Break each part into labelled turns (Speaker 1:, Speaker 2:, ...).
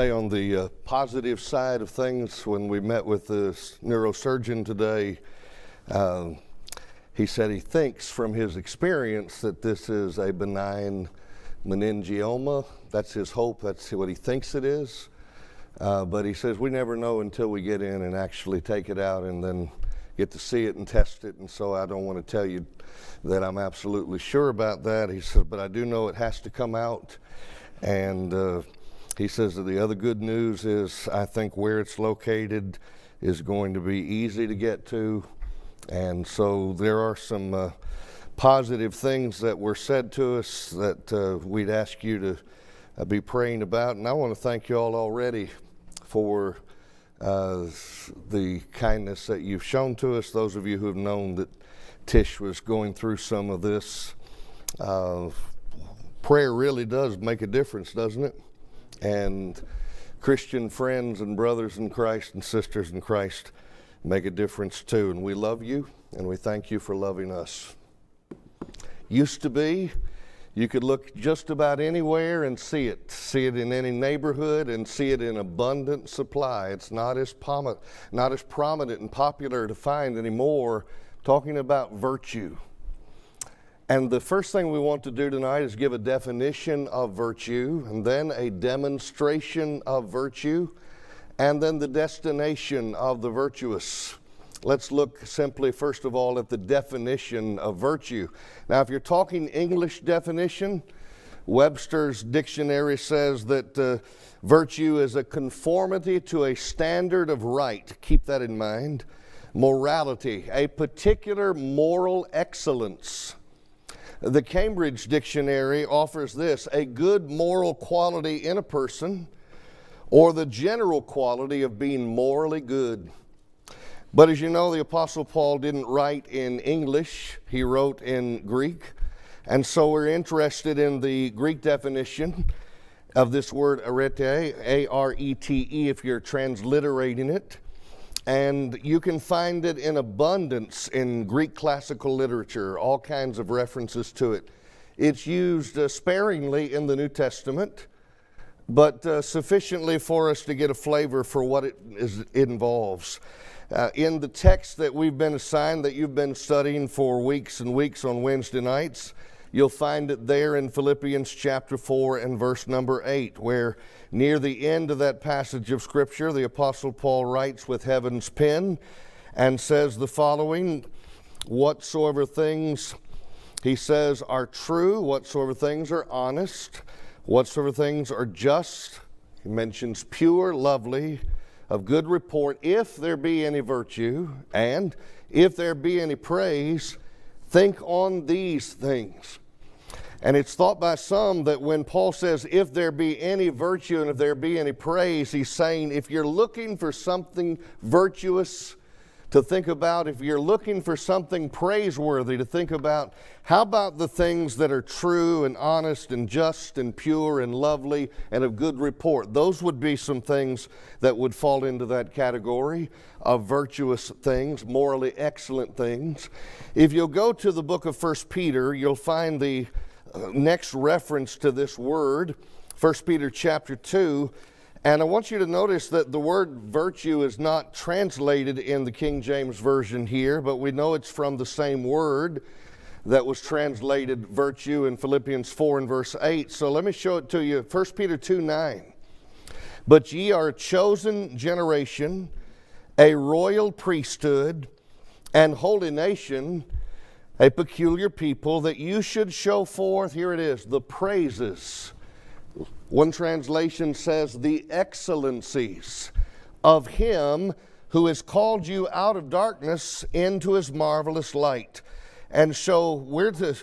Speaker 1: On the positive side of things, when we met with the neurosurgeon today, he said he thinks from his experience that this is a benign meningioma. That's his hope. That's what he thinks it is. But he says we never know until we get in and actually take it out and then get to see it and test it. And so I don't want to tell you that I'm absolutely sure about that. He said, but I do know it has to come out. And he says that the other good news is I think where it's located is going to be easy to get to. And so there are some positive things that were said to us that we'd ask you to be praying about. And I want to thank you all already for the kindness that you've shown to us. Those of you who have known that Tish was going through some of this. Prayer really does make a difference, doesn't it? And Christian friends and brothers in Christ and sisters in Christ make a difference too. And we love you, and we thank you for loving us. Used to be, you could look just about anywhere and see it. See it in any neighborhood and see it in abundant supply. It's not as prominent and popular to find anymore. Talking about virtue. And the first thing we want to do tonight is give a definition of virtue, and then a demonstration of virtue, and then the destination of the virtuous. Let's look simply, first of all, at the definition of virtue. Now, if you're talking English definition, Webster's dictionary says that virtue is a conformity to a standard of right. Keep that in mind. Morality, a particular moral excellence. The Cambridge Dictionary offers this: a good moral quality in a person, or the general quality of being morally good. But as you know, the Apostle Paul didn't write in English, he wrote in Greek. And so we're interested in the Greek definition of this word arete, A-R-E-T-E, if you're transliterating it. And you can find it in abundance in Greek classical literature, all kinds of references to it. It's used sparingly in the New Testament, but sufficiently for us to get a flavor for what it involves. In the text that we've been assigned, that you've been studying for weeks and weeks on Wednesday nights, you'll find it there in Philippians chapter 4 and verse number 8, where near the end of that passage of Scripture, the Apostle Paul writes with heaven's pen and says the following: whatsoever things, he says, are true, whatsoever things are honest, whatsoever things are just, he mentions pure, lovely, of good report, if there be any virtue, and if there be any praise, think on these things. And it's thought by some that when Paul says, if there be any virtue and if there be any praise, he's saying if you're looking for something virtuous to think about, if you're looking for something praiseworthy to think about, how about the things that are true and honest and just and pure and lovely and of good report? Those would be some things that would fall into that category of virtuous things, morally excellent things. If you'll go to the book of 1 Peter, you'll find the next reference to this word, 1 Peter chapter 2. And I want you to notice that the word virtue is not translated in the King James Version here, but we know it's from the same word that was translated virtue in Philippians 4 and verse 8. So let me show it to you. 1 Peter 2:9. But ye are a chosen generation, a royal priesthood, and holy nation, a peculiar people, that you should show forth, here it is, the praises. One translation says the excellencies of him who has called you out of darkness into his marvelous light. And so we're to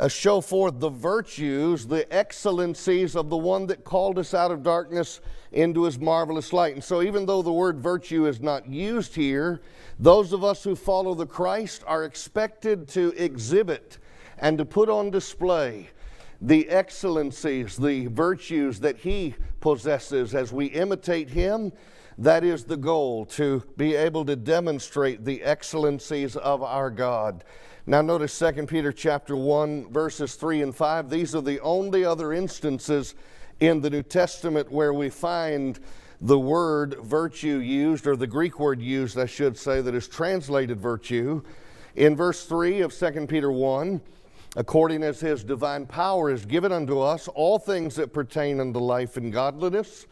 Speaker 1: show forth the virtues, the excellencies of the one that called us out of darkness into his marvelous light. And so even though the word virtue is not used here, those of us who follow the Christ are expected to exhibit and to put on display the excellencies, the virtues that he possesses as we imitate him. That is the goal, to be able to demonstrate the excellencies of our God. Now notice 2 Peter chapter 1, verses 3 and 5. These are the only other instances in the New Testament where we find the word virtue used, or the Greek word used, I should say, that is translated virtue. In verse 3 of 2 Peter 1, according as his divine power is given unto us all things that pertain unto life and godliness,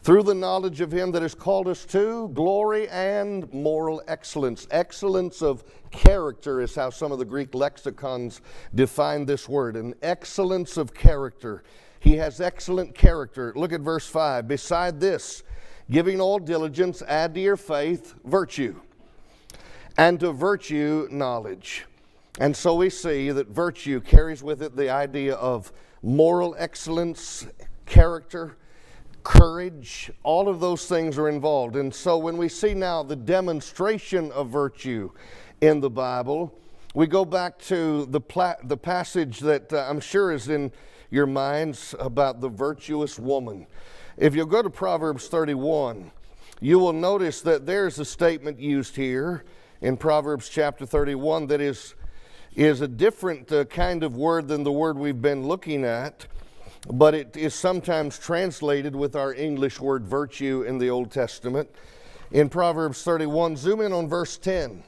Speaker 1: through the knowledge of him that has called us to glory and moral excellence. Excellence of character is how some of the Greek lexicons define this word. An excellence of character. He has excellent character. Look at verse 5. Beside this, giving all diligence, add to your faith virtue, and to virtue knowledge. And so we see that virtue carries with it the idea of moral excellence, character, courage. All of those things are involved. And so when we see now the demonstration of virtue in the Bible, we go back to the passage that I'm sure is in your minds about the virtuous woman. If you'll go to Proverbs 31, you will notice that there's a statement used here in Proverbs chapter 31 that is a different kind of word than the word we've been looking at, but it is sometimes translated with our English word virtue in the Old Testament. In Proverbs 31, zoom in on verse 10.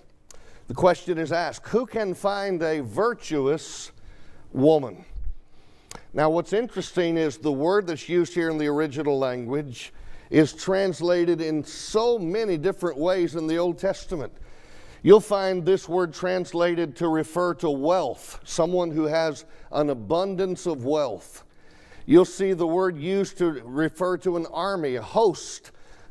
Speaker 1: The question is asked, who can find a virtuous woman? Now what's interesting is the word that's used here in the original language is translated in so many different ways in the Old Testament. You'll find this word translated to refer to wealth, someone who has an abundance of wealth. You'll see the word used to refer to an army, a host,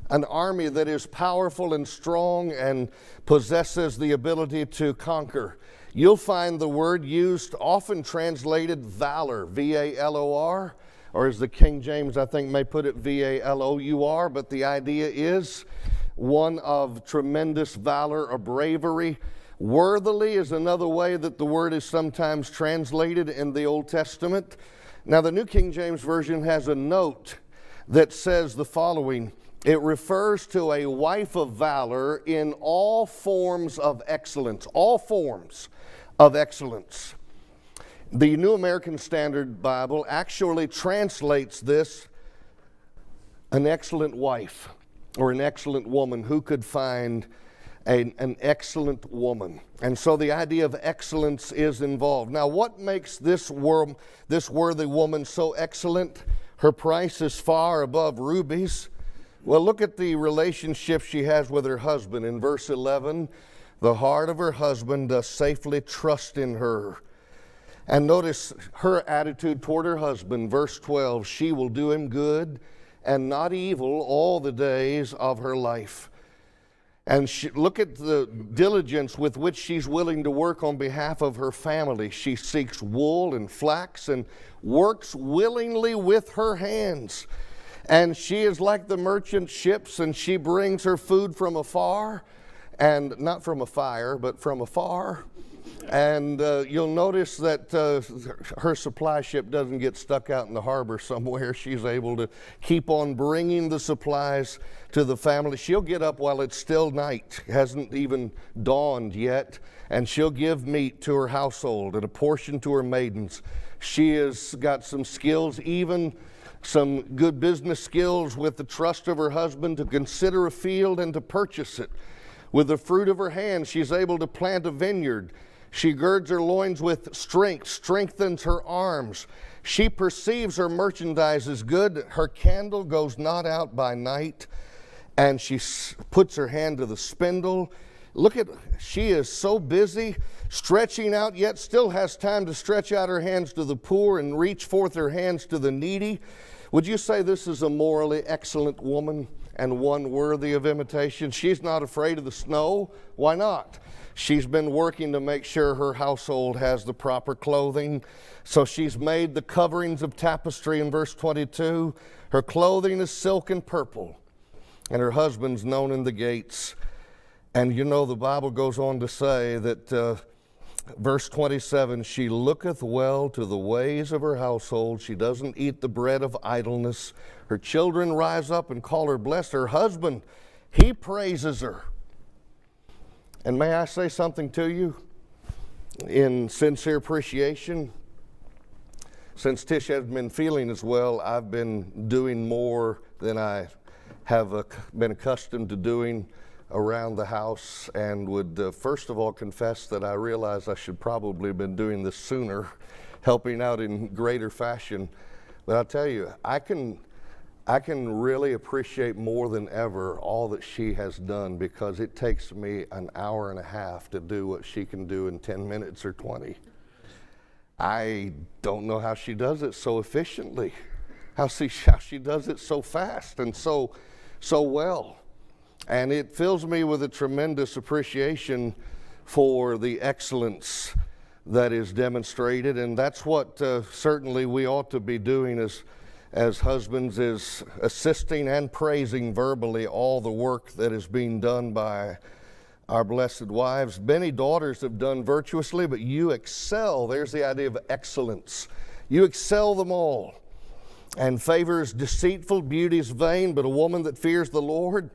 Speaker 1: an army that is powerful and strong and possesses the ability to conquer. You'll find the word used, often translated valor, V-A-L-O-R, or as the King James I think may put it, V-A-L-O-U-R, but the idea is one of tremendous valor or bravery. Worthily is another way that the word is sometimes translated in the Old Testament. Now the New King James Version has a note that says the following. It refers to a wife of valor in all forms of excellence. All forms of excellence. The New American Standard Bible actually translates this, an excellent wife, or an excellent woman. Who could find an excellent woman? And so the idea of excellence is involved. Now what makes this worthy woman so excellent? Her price is far above rubies. Well, look at the relationship she has with her husband. In verse 11, the heart of her husband does safely trust in her. And notice her attitude toward her husband. Verse 12, she will do him good and not evil all the days of her life. And look at the diligence with which she's willing to work on behalf of her family. She seeks wool and flax and works willingly with her hands. And she is like the merchant ships, and she brings her food from afar, and not from a fire, but from afar. And you'll notice that her supply ship doesn't get stuck out in the harbor somewhere. She's able to keep on bringing the supplies to the family. She'll get up while it's still night, hasn't even dawned yet, and she'll give meat to her household and a portion to her maidens. She has got some skills, even some good business skills, with the trust of her husband to consider a field and to purchase it. With the fruit of her hands, she's able to plant a vineyard. She girds her loins with strength, strengthens her arms. She perceives her merchandise is good. Her candle goes not out by night. And she puts her hand to the spindle. Look at, she is so busy, stretching out, yet still has time to stretch out her hands to the poor and reach forth her hands to the needy. Would you say this is a morally excellent woman and one worthy of imitation? She's not afraid of the snow. Why not? She's been working to make sure her household has the proper clothing. So she's made the coverings of tapestry in verse 22. Her clothing is silk and purple, and her husband's known in the gates. And you know, the Bible goes on to say that verse 27, she looketh well to the ways of her household. She doesn't eat the bread of idleness. Her children rise up and call her blessed. Her husband, he praises her. And may I say something to you in sincere appreciation? since Tish hasn't been feeling as well, I've been doing more than I have been accustomed to doing around the house, and would first of all confess that I realize I should probably have been doing this sooner, helping out in greater fashion. But I'll tell you, I can really appreciate more than ever all that she has done, because it takes me an hour and a half to do what she can do in 10 minutes or 20. I don't know how she does it so efficiently, how she does it so fast and so well. And it fills me with a tremendous appreciation for the excellence that is demonstrated, and that's what certainly we ought to be doing as husbands, is assisting and praising verbally all the work that is being done by our blessed wives. Many daughters have done virtuously, but you excel. There's the idea of excellence. You excel them all. And favor is deceitful, beauty is vain, but a woman that fears the Lord,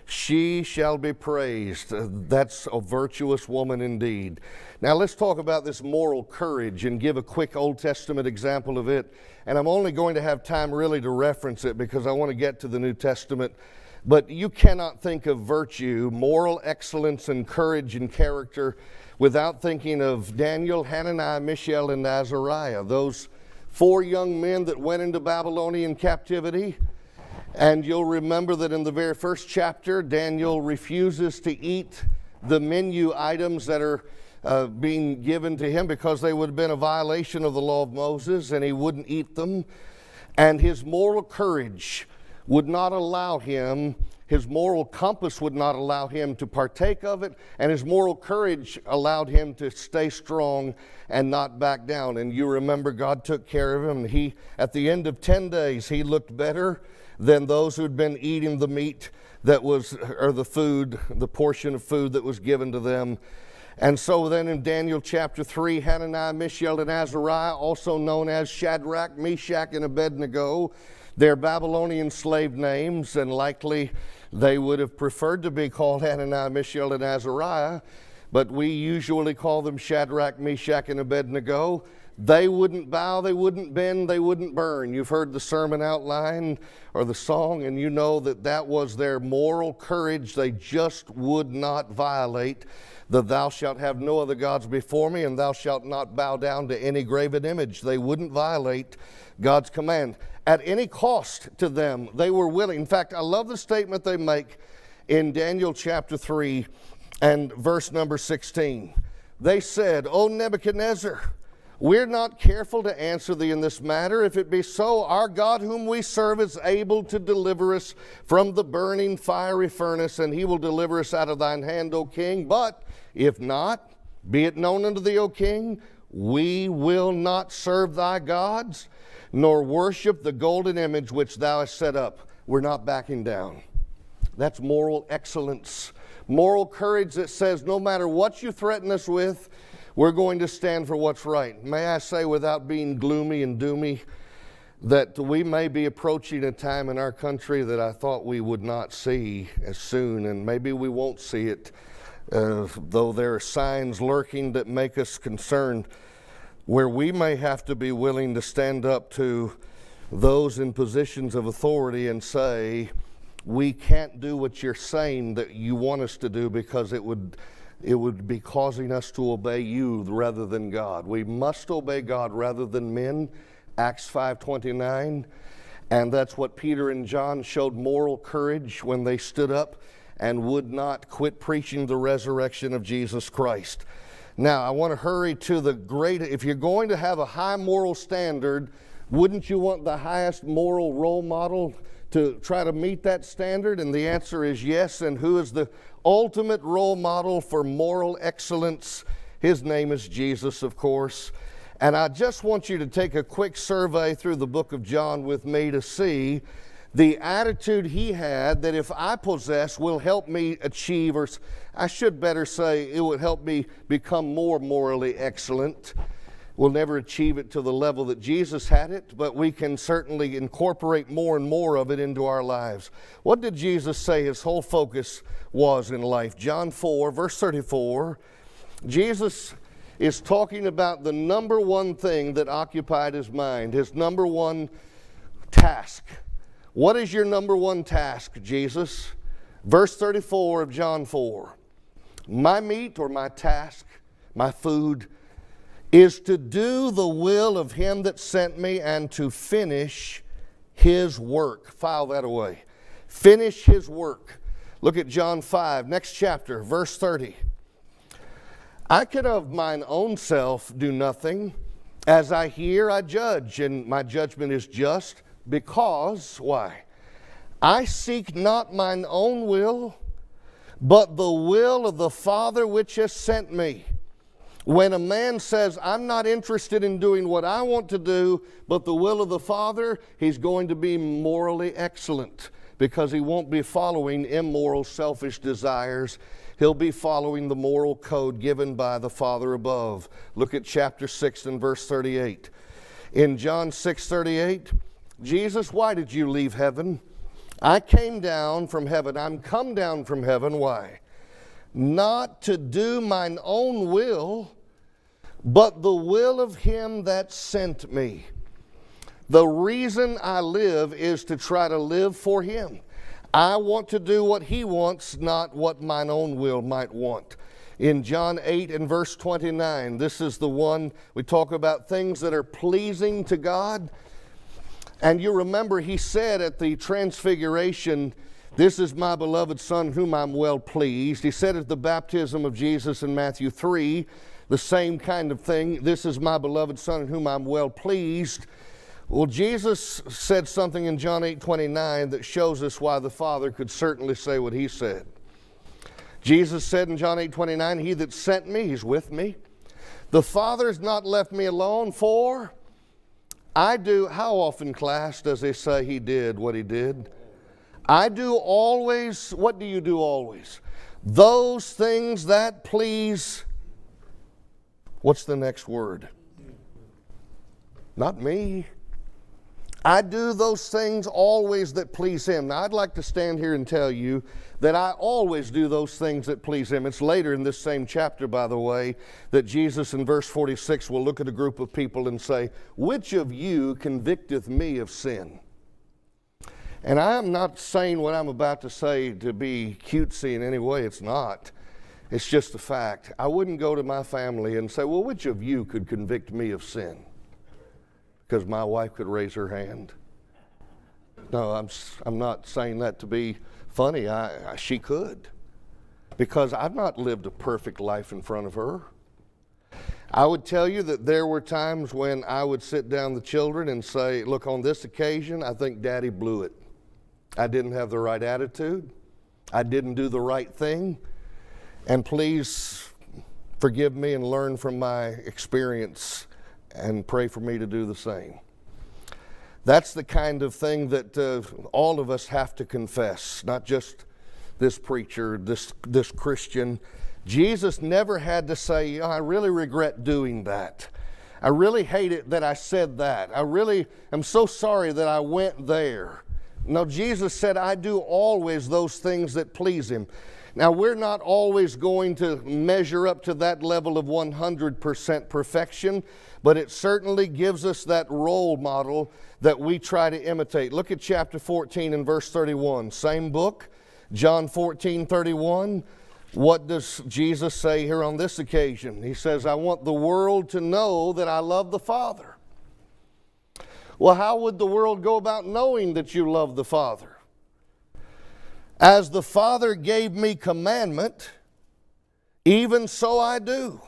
Speaker 1: she shall be praised. That's a virtuous woman indeed. Now let's talk about this moral courage and give a quick Old Testament example of it. And I'm only going to have time really to reference it because I want to get to the New Testament. But you cannot think of virtue, moral excellence, and courage and character without thinking of Daniel, Hananiah, Mishael, and Azariah, those 4 young men that went into Babylonian captivity. And you'll remember that in the very first chapter, Daniel refuses to eat the menu items that are being given to him because they would have been a violation of the law of Moses, and he wouldn't eat them. And his moral courage would not allow him, his moral compass would not allow him to partake of it, and his moral courage allowed him to stay strong and not back down. And you remember God took care of him. He, at the end of 10 days, he looked better than those who'd been eating the meat that was, or the food, the portion of food that was given to them. And so then in Daniel chapter 3, Hananiah, Mishael, and Azariah, also known as Shadrach, Meshach, and Abednego, they're Babylonian slave names, and likely they would have preferred to be called Hananiah, Mishael, and Azariah, but we usually call them Shadrach, Meshach, and Abednego. They wouldn't bow, they wouldn't bend, they wouldn't burn. You've heard the sermon outline or the song, and you know that that was their moral courage. They just would not violate the "thou shalt have no other gods before me, and thou shalt not bow down to any graven image." They wouldn't violate God's command. At any cost to them, they were willing. In fact, I love the statement they make in Daniel chapter 3 and verse number 16. They said, "O Nebuchadnezzar, we're not careful to answer thee in this matter. If it be so, our God whom we serve is able to deliver us from the burning fiery furnace, and he will deliver us out of thine hand, O king. But if not, be it known unto thee, O king, we will not serve thy gods, nor worship the golden image which thou hast set up." We're not backing down. That's moral excellence. Moral courage that says no matter what you threaten us with, we're going to stand for what's right. May I say, without being gloomy and doomy, that we may be approaching a time in our country that I thought we would not see as soon, and maybe we won't see it, though there are signs lurking that make us concerned, where we may have to be willing to stand up to those in positions of authority and say, we can't do what you're saying that you want us to do, because it would be causing us to obey you rather than God. We must obey God rather than men, Acts 5:29. And that's what Peter and John showed moral courage when they stood up and would not quit preaching the resurrection of Jesus Christ. Now, I want to hurry to the great. If you're going to have a high moral standard, wouldn't you want the highest moral role model to try to meet that standard? And the answer is yes. And who is the ultimate role model for moral excellence? His name is Jesus, of course. And I just want you to take a quick survey through the book of John with me to see the attitude he had that if I possess will help me achieve, or I should better say it would help me become more morally excellent. We'll never achieve it to the level that Jesus had it, but we can certainly incorporate more and more of it into our lives. What did Jesus say his whole focus was in life? John 4, verse 34, Jesus is talking about the number one thing that occupied his mind, his number one task. What is your number one task, Jesus? Verse 34 of John 4. My meat or my task, my food, is to do the will of him that sent me and to finish his work. File that away. Finish his work. Look at John 5, next chapter, verse 30. I can of mine own self do nothing. As I hear, I judge, and my judgment is just because, why? I seek not mine own will, but the will of the Father which has sent me. When a man says, I'm not interested in doing what I want to do, but the will of the Father, he's going to be morally excellent because he won't be following immoral, selfish desires. He'll be following the moral code given by the Father above. Look at chapter 6 and verse 38. In John 6:38, Jesus, why did you leave heaven? I came down from heaven. I'm come down from heaven. Why? Not to do mine own will, but the will of him that sent me. The reason I live is to try to live for him. I want to do what he wants, not what mine own will might want. In John 8 and verse 29, this is the one we talk about things that are pleasing to God. And you remember he said at the transfiguration, this is my beloved Son whom I'm well pleased. He said at the baptism of Jesus in Matthew 3, the same kind of thing. This is my beloved Son in whom I'm well pleased. Well, Jesus said something in John 8:29 that shows us why the Father could certainly say what he said. Jesus said in John 8:29, he that sent me, he's with me. The Father's not left me alone, for I do, how often, class, does he say he did what he did? I do always, what do you do always? Those things that please, what's the next word? Not me. I do those things always that please him. Now, I'd like to stand here and tell you that I always do those things that please him. It's later in this same chapter, by the way, that Jesus in verse 46 will look at a group of people and say, which of you convicteth me of sin? And I am not saying what I'm about to say to be cutesy in any way. It's not. It's just a fact. I wouldn't go to my family and say, well, which of you could convict me of sin? Because my wife could raise her hand. No, I'm not saying that to be funny. She could. Because I've not lived a perfect life in front of her. I would tell you that there were times when I would sit down the children and say, look, on this occasion, I think Daddy blew it. I didn't have the right attitude. I didn't do the right thing. And please forgive me and learn from my experience and pray for me to do the same. That's the kind of thing that all of us have to confess, not just this preacher, this Christian. Jesus never had to say, I really regret doing that. I really hate it that I said that. I really am so sorry that I went there. No, Jesus said, I do always those things that please him. Now, we're not always going to measure up to that level of 100% perfection, but it certainly gives us that role model that we try to imitate. Look at chapter 14 and verse 31. Same book, John 14:31. What does Jesus say here on this occasion? He says, I want the world to know that I love the Father. Well, how would the world go about knowing that you love the Father? As the Father gave me commandment, even so I do.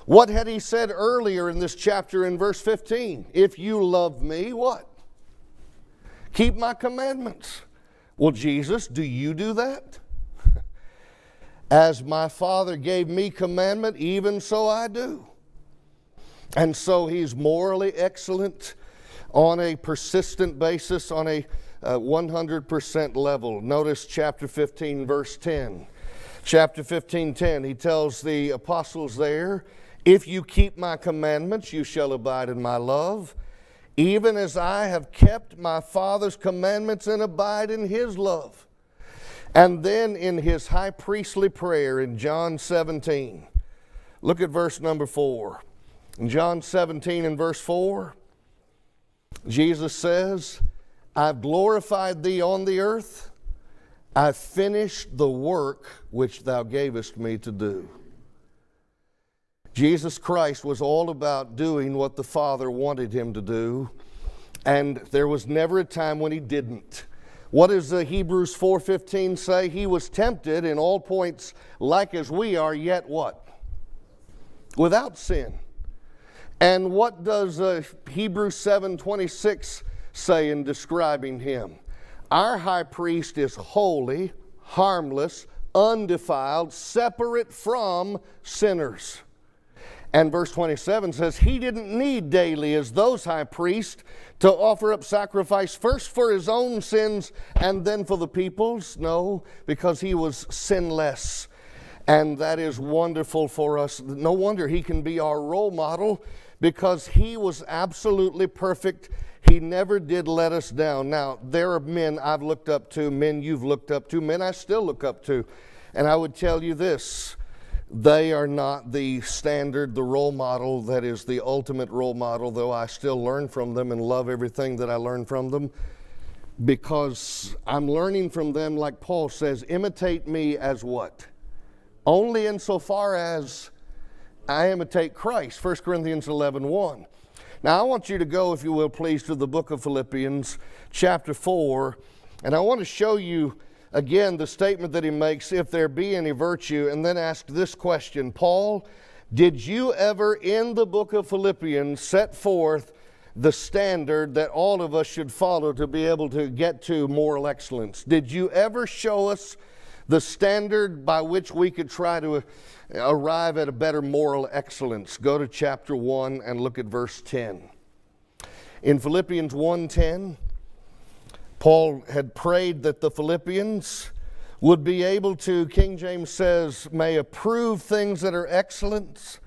Speaker 1: What had he said earlier in this chapter in verse 15? If you love me, what? Keep my commandments. Well, Jesus, do you do that? As my Father gave me commandment, even so I do. And so he's morally excellent on a persistent basis, on a 100% level. Notice chapter 15, verse 10. Chapter 15:10, he tells the apostles there, if you keep my commandments, you shall abide in my love, even as I have kept my Father's commandments and abide in his love. And then in his high priestly prayer in John 17, Look at verse number 4. In John 17 and verse 4, Jesus says, I've glorified thee on the earth. I've finished the work which thou gavest me to do. Jesus Christ was all about doing what the Father wanted him to do, and there was never a time when he didn't. What does Hebrews 4:15 say? He was tempted in all points like as we are, yet what? Without sin. And what does Hebrews 7:26 say in describing him? Our high priest is holy, harmless, undefiled, separate from sinners. And verse 27 says, he didn't need daily as those high priests to offer up sacrifice first for his own sins and then for the people's. No, because he was sinless. And that is wonderful for us. No wonder he can be our role model, because he was absolutely perfect. He never did let us down. Now, there are men I've looked up to, men you've looked up to, men I still look up to. And I would tell you this, they are not the standard, the role model that is the ultimate role model, though I still learn from them and love everything that I learn from them, because I'm learning from them, like Paul says, imitate me as what? Only insofar as I imitate Christ, 1 Corinthians 11:1. Now I want you to go, if you will, please, to the book of Philippians, chapter 4, and I want to show you again the statement that he makes, if there be any virtue, and then ask this question, Paul, did you ever in the book of Philippians set forth the standard that all of us should follow to be able to get to moral excellence? Did you ever show us the standard by which we could try to arrive at a better moral excellence? Go to chapter 1 and look at verse 10. In Philippians 1:10, Paul had prayed that the Philippians would be able to, King James says, may approve things that are excellent.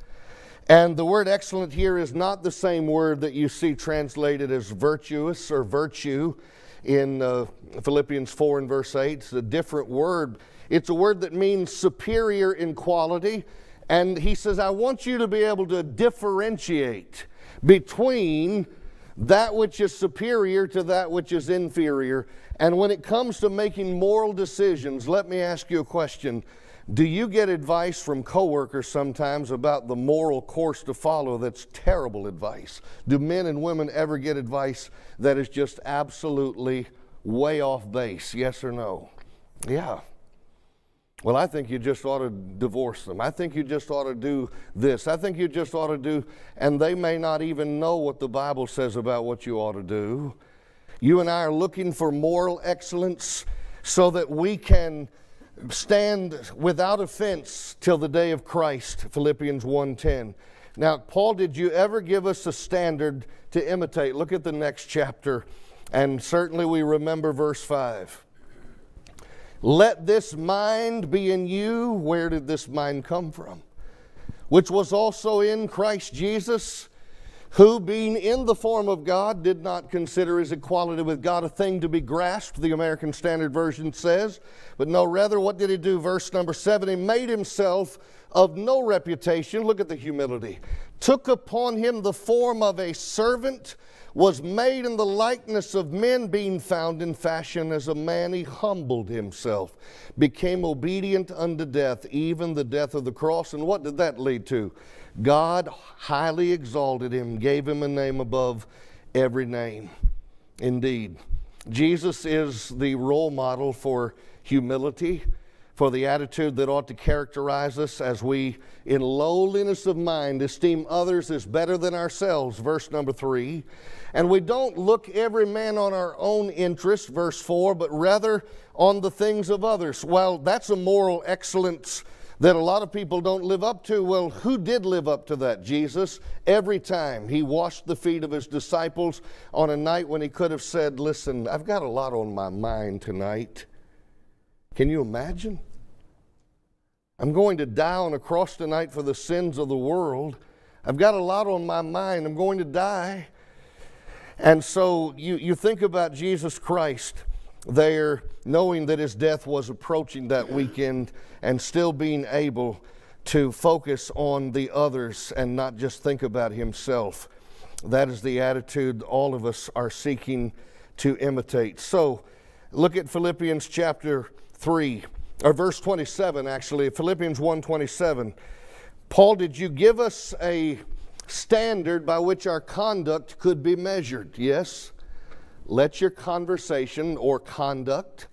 Speaker 1: And the word excellent here is not the same word that you see translated as virtuous or virtue in Philippians 4 and verse 8. It's a different word. It's a word that means superior in quality. And he says, I want you to be able to differentiate between that which is superior to that which is inferior. And when it comes to making moral decisions, let me ask you a question. Do you get advice from coworkers sometimes about the moral course to follow that's terrible advice? Do men and women ever get advice that is just absolutely way off base? Yes or no? Yeah. Well, I think you just ought to divorce them. I think you just ought to do this. I think you just ought to do, and they may not even know what the Bible says about what you ought to do. You and I are looking for moral excellence so that we can stand without offense till the day of Christ, Philippians 1:10. Now, Paul, did you ever give us a standard to imitate? Look at the next chapter, and certainly we remember verse 5. Let this mind be in you. Where did this mind come from? Which was also in Christ Jesus, who being in the form of God did not consider his equality with God a thing to be grasped, the American Standard Version says. But no, rather, what did he do? Verse number 7, he made himself of no reputation. Look at the humility. Took upon him the form of a servant, was made in the likeness of men, being found in fashion as a man, he humbled himself, became obedient unto death, even the death of the cross. And what did that lead to? God highly exalted him, gave him a name above every name. Indeed, Jesus is the role model for humility, for the attitude that ought to characterize us as we, in lowliness of mind, esteem others as better than ourselves, verse number 3. And we don't look every man on our own interest, verse 4, but rather on the things of others. Well, that's a moral excellence that a lot of people don't live up to. Well, who did live up to that? Jesus. Every time he washed the feet of his disciples on a night when he could have said, listen, I've got a lot on my mind tonight. Can you imagine? I'm going to die on a cross tonight for the sins of the world. I've got a lot on my mind. I'm going to die. And so you think about Jesus Christ there, knowing that his death was approaching that weekend and still being able to focus on the others and not just think about himself. That is the attitude all of us are seeking to imitate. So look at Philippians chapter 3, or verse 27 actually, Philippians 1:27. Paul, did you give us a standard by which our conduct could be measured? Yes. Let your conversation or conduct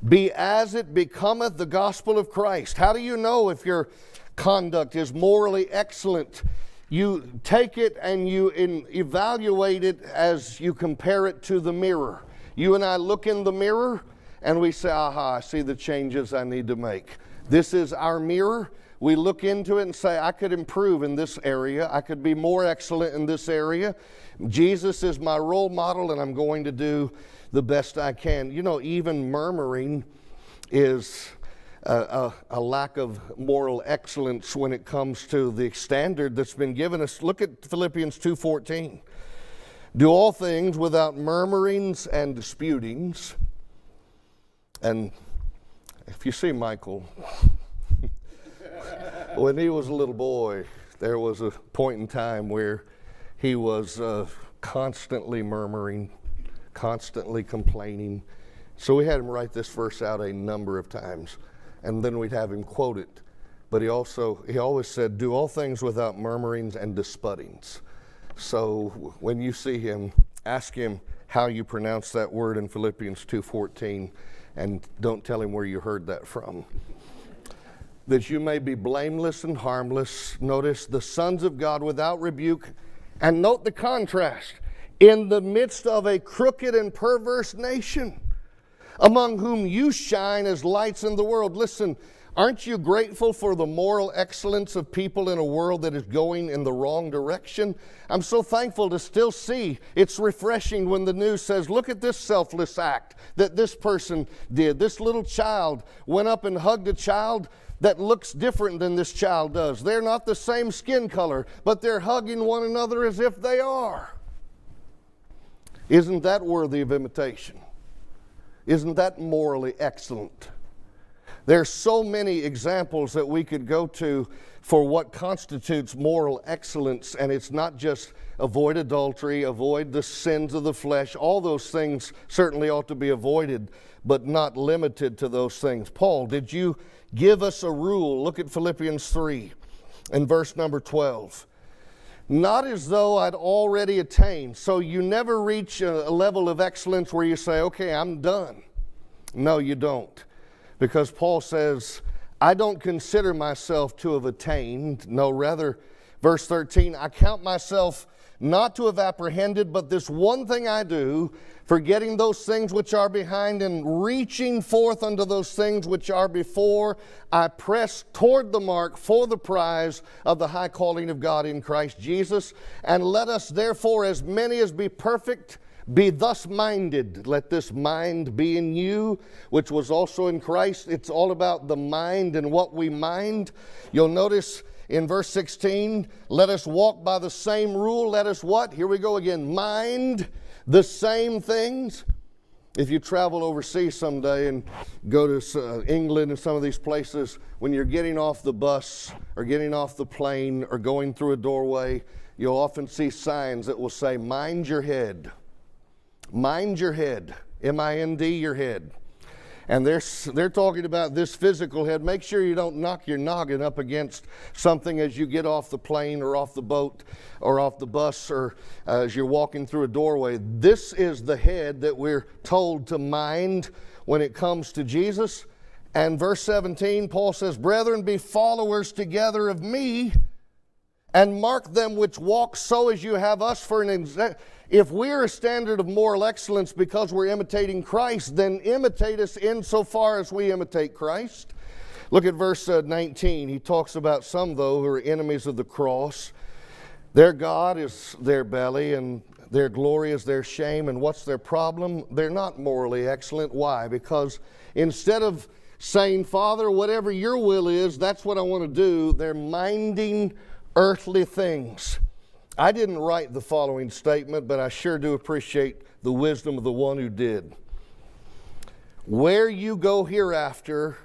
Speaker 1: be as it becometh the gospel of Christ. How do you know if your conduct is morally excellent? You take it and you evaluate it as you compare it to the mirror. You and I look in the mirror and we say, aha, I see the changes I need to make. This is our mirror. We look into it and say, I could improve in this area. I could be more excellent in this area. Jesus is my role model and I'm going to do the best I can. You know, even murmuring is a lack of moral excellence when it comes to the standard that's been given us. Look at Philippians 2:14. Do all things without murmurings and disputings. And if you see Michael, when he was a little boy, there was a point in time where he was constantly murmuring, constantly complaining. So we had him write this verse out a number of times, and then we'd have him quote it. But he always said, do all things without murmurings and disputings. So when you see him, ask him how you pronounce that word in Philippians 2:14, and don't tell him where you heard that from. That you may be blameless and harmless. Notice, the sons of God without rebuke. And note the contrast. In the midst of a crooked and perverse nation, among whom you shine as lights in the world. Listen, aren't you grateful for the moral excellence of people in a world that is going in the wrong direction? I'm so thankful to still see. It's refreshing when the news says, look at this selfless act that this person did. This little child went up and hugged a child that looks different than this child does. They're not the same skin color, but they're hugging one another as if they are. Isn't that worthy of imitation? Isn't that morally excellent? There's so many examples that we could go to for what constitutes moral excellence, and it's not just avoid adultery, avoid the sins of the flesh. All those things certainly ought to be avoided, but not limited to those things. Paul, did you give us a rule? Look at Philippians 3 and verse number 12. Not as though I'd already attained. So you never reach a level of excellence where you say, okay, I'm done. No, you don't. Because Paul says, I don't consider myself to have attained. No, rather, verse 13, I count myself not to have apprehended, but this one thing I do, forgetting those things which are behind and reaching forth unto those things which are before, I press toward the mark for the prize of the high calling of God in Christ Jesus. And let us therefore, as many as be perfect, be thus minded. Let this mind be in you, which was also in Christ. It's all about the mind and what we mind. You'll notice in verse 16, let us walk by the same rule. Let us what? Here we go again. Mind the same things. If you travel overseas someday and go to England and some of these places, when you're getting off the bus or getting off the plane or going through a doorway, you'll often see signs that will say, mind your head. Mind your head. M-I-N-D, your head. And they're talking about this physical head. Make sure you don't knock your noggin up against something as you get off the plane or off the boat or off the bus or as you're walking through a doorway. This is the head that we're told to mind when it comes to Jesus. And verse 17, Paul says, brethren, be followers together of me, and mark them which walk so as you have us for an example. If we're a standard of moral excellence because we're imitating Christ, then imitate us insofar as we imitate Christ. Look at verse 19. He talks about some, though, who are enemies of the cross. Their God is their belly, and their glory is their shame. And what's their problem? They're not morally excellent. Why? Because instead of saying, Father, whatever your will is, that's what I want to do, they're minding earthly things. I didn't write the following statement, but I sure do appreciate the wisdom of the one who did. Where you go hereafter,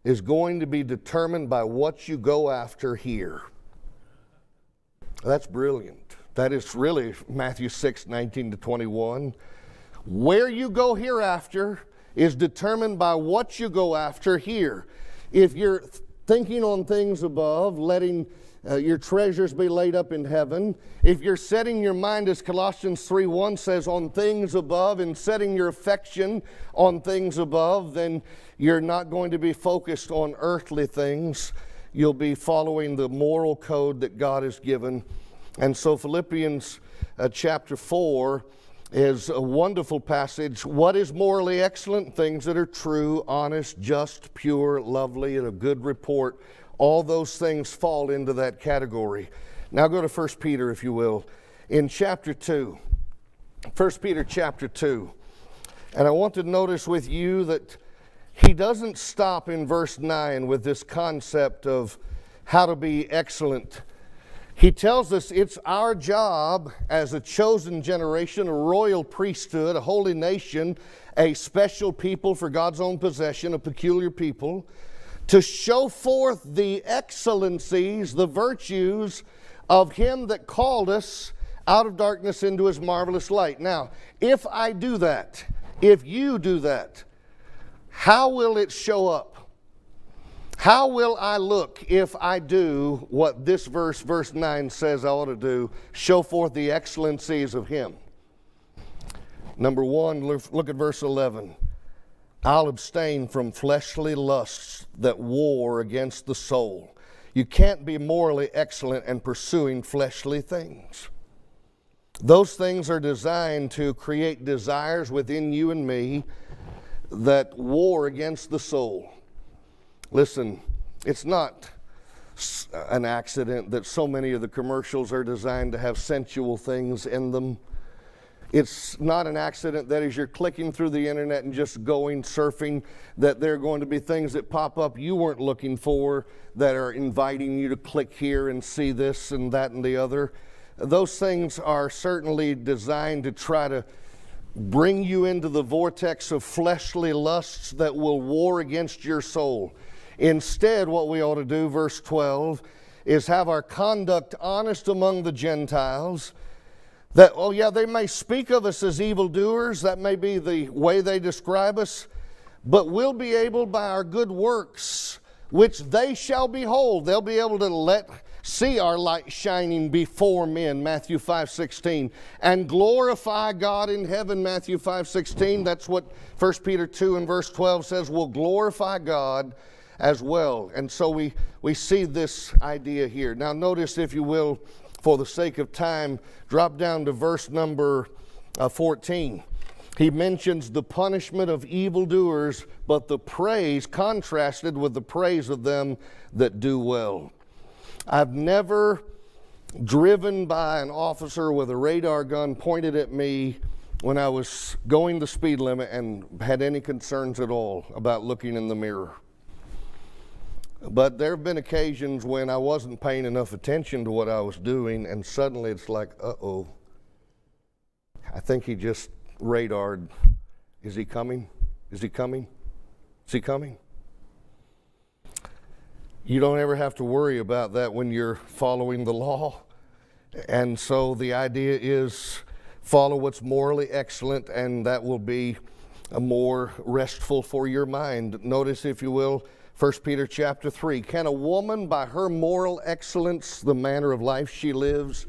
Speaker 1: is going to be determined by what you go after here. That's brilliant. That is really Matthew 6:19-21. Where you go hereafter is determined by what you go after here. If you're thinking on things above, letting your treasures be laid up in heaven, if you're setting your mind, as Colossians 3:1 says, on things above, and setting your affection on things above, then you're not going to be focused on earthly things. You'll be following the moral code that God has given. And so Philippians chapter 4 is a wonderful passage. What is morally excellent? Things that are true, honest, just, pure, lovely, and of good report. All those things fall into that category. Now go to 1 Peter, if you will, in chapter 2. 1 Peter chapter 2. And I want to notice with you that he doesn't stop in verse 9 with this concept of how to be excellent. He tells us it's our job as a chosen generation, a royal priesthood, a holy nation, a special people for God's own possession, a peculiar people, to show forth the excellencies, the virtues of Him that called us out of darkness into His marvelous light. Now, if I do that, if you do that, how will it show up? How will I look if I do what this verse 9 says I ought to do, show forth the excellencies of Him? Number one, look at verse 11. I'll abstain from fleshly lusts that war against the soul. You can't be morally excellent and pursuing fleshly things. Those things are designed to create desires within you and me that war against the soul. Listen, it's not an accident that so many of the commercials are designed to have sensual things in them. It's not an accident that as you're clicking through the internet and just going surfing, that there are going to be things that pop up you weren't looking for that are inviting you to click here and see this and that and the other. Those things are certainly designed to try to bring you into the vortex of fleshly lusts that will war against your soul. Instead, what we ought to do, verse 12, is have our conduct honest among the Gentiles. That, oh yeah, they may speak of us as evildoers, that may be the way they describe us, but we'll be able by our good works, which they shall behold. They'll be able to see our light shining before men, Matthew 5:16, and glorify God in heaven, Matthew 5:16. That's what 1 Peter 2 and verse 12 says, we'll glorify God as well. And so we see this idea here. Now notice, if you will, for the sake of time, drop down to verse number 14. He mentions the punishment of evildoers, but the praise contrasted with the praise of them that do well. I've never driven by an officer with a radar gun pointed at me when I was going the speed limit and had any concerns at all about looking in the mirror. But there have been occasions when I wasn't paying enough attention to what I was doing, and suddenly it's like, uh-oh, I think he just radared. Is he coming? Is he coming? Is he coming? You don't ever have to worry about that when you're following the law. And so the idea is follow what's morally excellent, and that will be more restful for your mind. Notice, if you will, 1 Peter chapter 3. Can a woman, by her moral excellence, the manner of life she lives,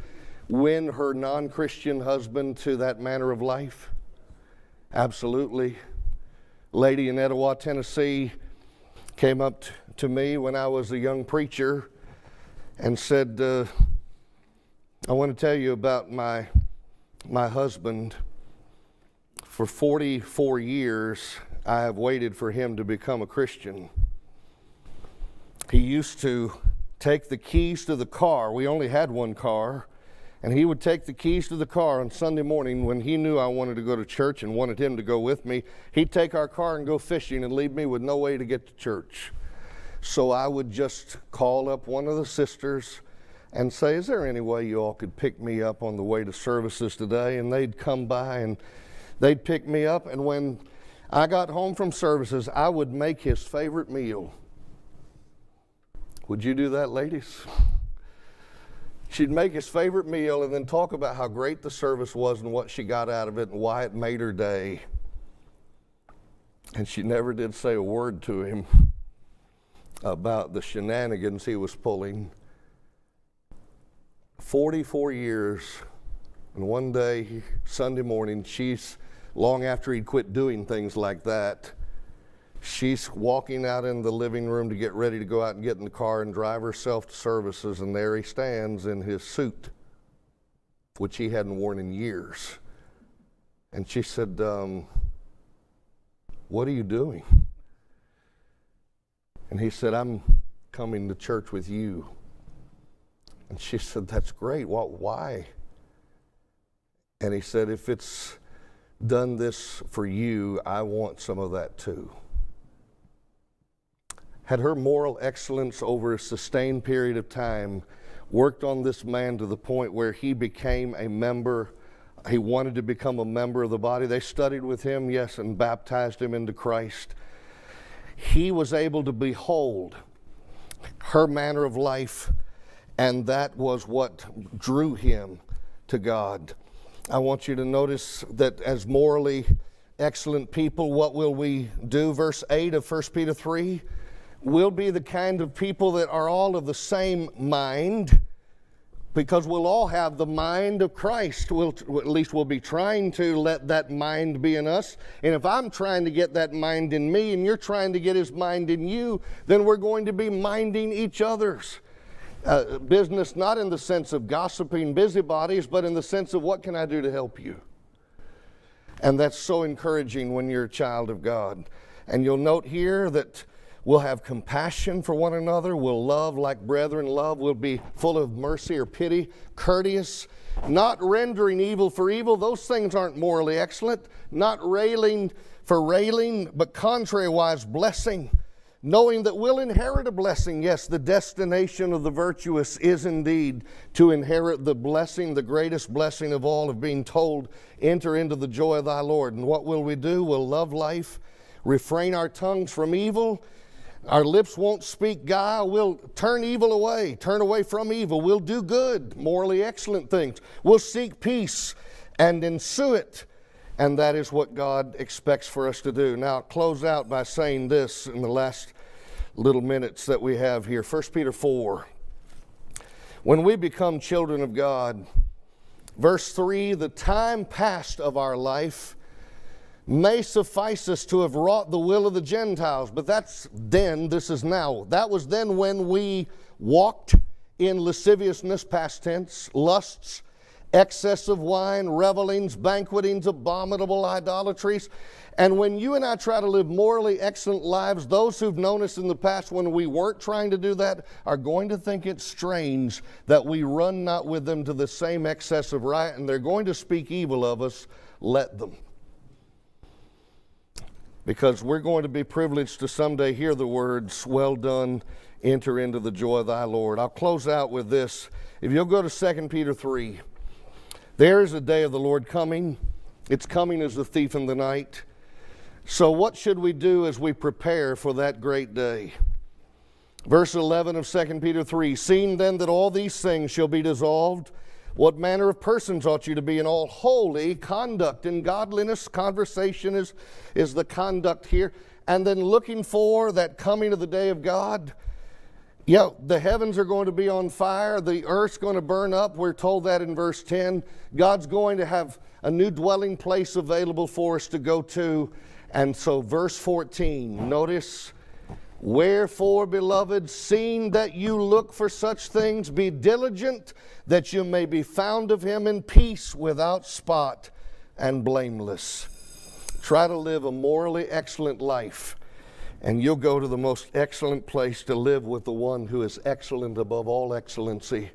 Speaker 1: win her non-Christian husband to that manner of life? Absolutely. Lady in Etowah, Tennessee, came up to me when I was a young preacher and said, I want to tell you about my husband. For 44 years, I have waited for him to become a Christian. He used to take the keys to the car. We only had one car. And he would take the keys to the car on Sunday morning when he knew I wanted to go to church and wanted him to go with me. He'd take our car and go fishing and leave me with no way to get to church. So I would just call up one of the sisters and say, is there any way you all could pick me up on the way to services today? And they'd come by and they'd pick me up. And when I got home from services, I would make his favorite meal. Would you do that, ladies? She'd make his favorite meal and then talk about how great the service was and what she got out of it and why it made her day. And she never did say a word to him about the shenanigans he was pulling. 44 years, and one day, Sunday morning, long after he'd quit doing things like that, she's walking out in the living room to get ready to go out and get in the car and drive herself to services, and there he stands in his suit, which he hadn't worn in years. And she said, what are you doing? And he said, I'm coming to church with you. And she said, that's great. Why? And he said, if it's done this for you, I want some of that too. Had her moral excellence over a sustained period of time worked on this man to the point where he became a member, he wanted to become a member of the body. They studied with him, yes, and baptized him into Christ. He was able to behold her manner of life, and that was what drew him to God. I want you to notice that as morally excellent people, what will we do? Verse 8 of 1 Peter 3, we'll be the kind of people that are all of the same mind, because we'll all have the mind of Christ. At least we'll be trying to let that mind be in us. And if I'm trying to get that mind in me and you're trying to get his mind in you, then we're going to be minding each other's business, not in the sense of gossiping busybodies, but in the sense of what can I do to help you? And that's so encouraging when you're a child of God. And you'll note here that we'll have compassion for one another. We'll love like brethren love. We'll be full of mercy or pity, courteous, not rendering evil for evil. Those things aren't morally excellent. Not railing for railing, but contrariwise blessing, knowing that we'll inherit a blessing. Yes, the destination of the virtuous is indeed to inherit the blessing, the greatest blessing of all, of being told, enter into the joy of thy Lord. And what will we do? We'll love life, refrain our tongues from evil. Our lips won't speak guile. We'll turn evil away, turn away from evil. We'll do good, morally excellent things. We'll seek peace and ensue it. And that is what God expects for us to do. Now, I'll close out by saying this in the last little minutes that we have here. 1 Peter 4. When we become children of God, verse 3, the time past of our life may suffice us to have wrought the will of the Gentiles. But that's then, this is now. That was then when we walked in lasciviousness, past tense, lusts, excess of wine, revelings, banquetings, abominable idolatries. And when you and I try to live morally excellent lives, those who've known us in the past when we weren't trying to do that are going to think it's strange that we run not with them to the same excess of riot, and they're going to speak evil of us. Let them. Because we're going to be privileged to someday hear the words, well done, enter into the joy of thy Lord. I'll close out with this. If you'll go to 2 Peter 3, there is a day of the Lord coming. It's coming as a thief in the night. So what should we do as we prepare for that great day? Verse 11 of 2 Peter 3, seeing then that all these things shall be dissolved, what manner of persons ought you to be in all holy conduct and godliness? Conversation is the conduct here. And then looking for that coming of the day of God. Yeah, the heavens are going to be on fire. The earth's going to burn up. We're told that in verse 10. God's going to have a new dwelling place available for us to go to. And so verse 14, notice, wherefore, beloved, seeing that you look for such things, be diligent that you may be found of him in peace, without spot and blameless. Try to live a morally excellent life, and you'll go to the most excellent place to live with the one who is excellent above all excellency,